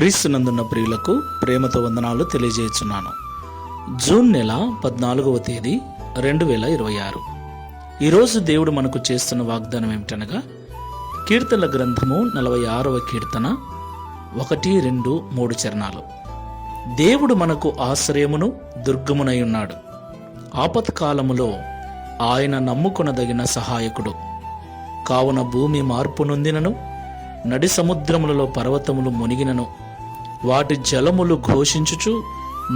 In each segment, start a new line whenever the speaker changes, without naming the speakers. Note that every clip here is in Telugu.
క్రీస్తునందున్న ప్రియులకు ప్రేమతో వందనాలు తెలియజేస్తున్నాను. జూన్ నెల 14వ తేదీ 2026. ఈరోజు దేవుడు మనకు చేస్తున్న వాగ్దానం ఏమిటనగా, కీర్తనల గ్రంథము 46వ కీర్తన 1, 2, 3 చరణాలు. దేవుడు మనకు ఆశ్రయమును దుర్గమునై ఉన్నాడు. ఆపత్కాలములో ఆయన నమ్ముకొనదగిన సహాయకుడు. కావున భూమి మార్పు నొందినను, నడి సముద్రములలో పర్వతములు మునిగినను, వాటి జలములు ఘోషించుచు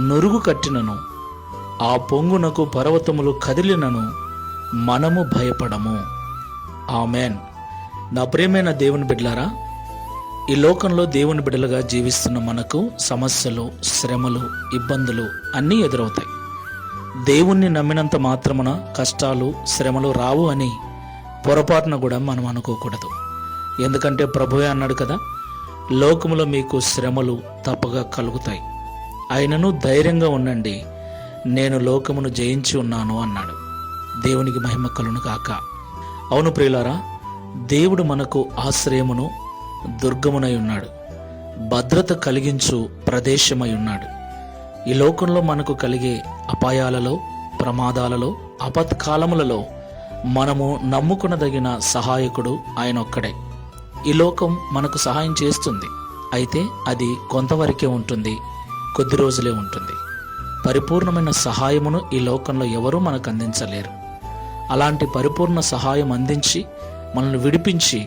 నురుగు కట్టినను, ఆ పొంగునకు పర్వతములు కదిలినను, మనము భయపడము. ఆమెన్. నా ప్రియమైన దేవుని బిడ్డలారా, ఈ లోకంలో దేవుని బిడ్డలుగా జీవిస్తున్న మనకు సమస్యలు, శ్రమలు, ఇబ్బందులు అన్నీ ఎదురవుతాయి. దేవుణ్ణి నమ్మినంత మాత్రమున కష్టాలు, శ్రమలు రావు అని పొరపాటున కూడా మనం అనుకోకూడదు. ఎందుకంటే ప్రభువే అన్నాడు కదా, లోకములో మీకు శ్రమలు తప్పగా కలుగుతాయి, అయినను ధైర్యంగా ఉండండి, నేను లోకమును జయించి ఉన్నాను అన్నాడు. దేవునికి మహిమ కలుగును గాక. అవును ప్రియులారా, దేవుడు మనకు ఆశ్రయమును దుర్గమునై ఉన్నాడు, భద్రత కలిగించు ప్రదేశమై ఉన్నాడు. ఈ లోకంలో మనకు కలిగే అపాయాలలో, ప్రమాదాలలో, ఆపత్కాలములలో మనము నమ్ముకునదగిన సహాయకుడు ఆయన ఒక్కడే. ఈ లోకం మనకు సహాయం చేస్తుంది, అయితే అది కొంతవరకే ఉంటుంది, కొద్ది రోజులే ఉంటుంది. పరిపూర్ణమైన సహాయమును ఈ లోకంలో ఎవరూ మనకు అందించలేరు. అలాంటి పరిపూర్ణ సహాయం అందించి మనల్ని విడిపించి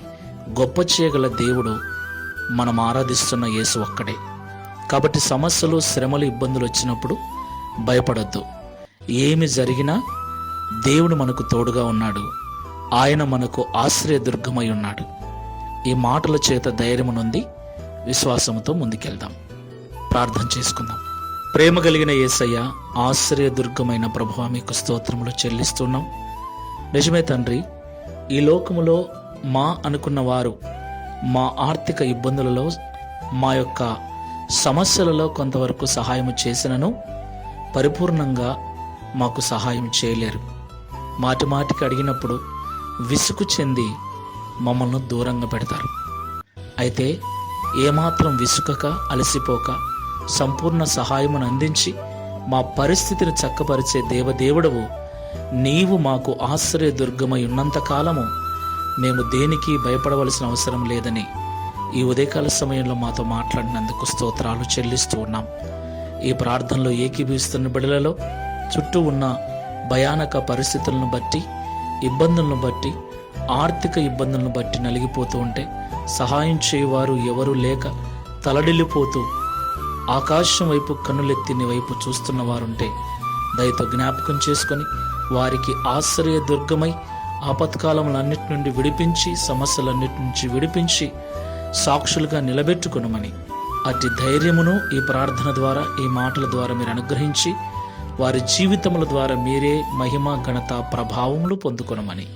గొప్ప చేయగల దేవుడు మనం ఆరాధిస్తున్న యేసు ఒక్కడే. కాబట్టి సమస్యలు, శ్రమలు, ఇబ్బందులు వచ్చినప్పుడు భయపడొద్దు. ఏమి జరిగినా దేవుడు మనకు తోడుగా ఉన్నాడు. ఆయన మనకు ఆశ్రయదుర్గమై ఉన్నాడు. ఈ మాటల చేత ధైర్యము నొంది విశ్వాసముతో ముందుకెళ్దాం. ప్రార్థన చేసుకుందాం. ప్రేమ కలిగిన యేసయ్య, ఆశ్రయదుర్గమైన ప్రభువా, మీకు స్తోత్రములు చెల్లిస్తున్నాం. నిజమే తండ్రి, ఈ లోకములో మా అనుకున్న వారు మా ఆర్థిక ఇబ్బందులలో, మా యొక్క సమస్యలలో కొంతవరకు సహాయం చేసినను పరిపూర్ణంగా మాకు సహాయం చేయలేరు. మాటి మాటికి అడిగినప్పుడు విసుగు చెంది మమ్మల్ని దూరంగా పెడతారు. అయితే ఏమాత్రం విసుకక, అలసిపోక సంపూర్ణ సహాయమును అందించి మా పరిస్థితిని చక్కపరిచే దేవదేవుడవు నీవు మాకు ఆశ్రయదుర్గమై ఉన్నంతకాలము మేము దేనికి భయపడవలసిన అవసరం లేదని ఈ ఉదయకాల సమయంలో మాతో మాట్లాడినందుకు స్తోత్రాలు చెల్లిస్తూ ఉన్నాం. ఈ ప్రార్థనలో ఏకీభవిస్తున్న బిడ్డలలో చుట్టూ ఉన్న భయానక పరిస్థితులను బట్టి, ఇబ్బందులను బట్టి, ఆర్థిక ఇబ్బందులను బట్టి నలిగిపోతూ ఉంటే, సహాయం చేయవారు ఎవరూ లేక తలడిల్లిపోతూ ఆకాశం వైపు కన్నులెత్తి నీ వైపు చూస్తున్న వారుంటే దయతో జ్ఞాపకం చేసుకొని వారికి ఆశ్రయదుర్గమై ఆపత్కాలములన్నిటి నుండి విడిపించి, సమస్యలన్నిటి నుంచి విడిపించి సాక్షులుగా నిలబెట్టుకునమని, అట్టి ధైర్యమును ఈ ప్రార్థన ద్వారా, ఈ మాటల ద్వారా మీరు అనుగ్రహించి వారి జీవితముల ద్వారా మీరే మహిమ, ఘనత, ప్రభావములు పొందుకొనమని,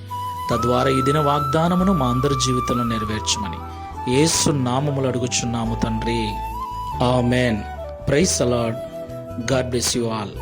తద్వారా ఈ దిన వాగ్దానమును మా అందరి జీవితంలో నెరవేర్చమని యేసు నామములు అడుగుచున్నాము తండ్రి. Amen. Praise the lord. God bless you all.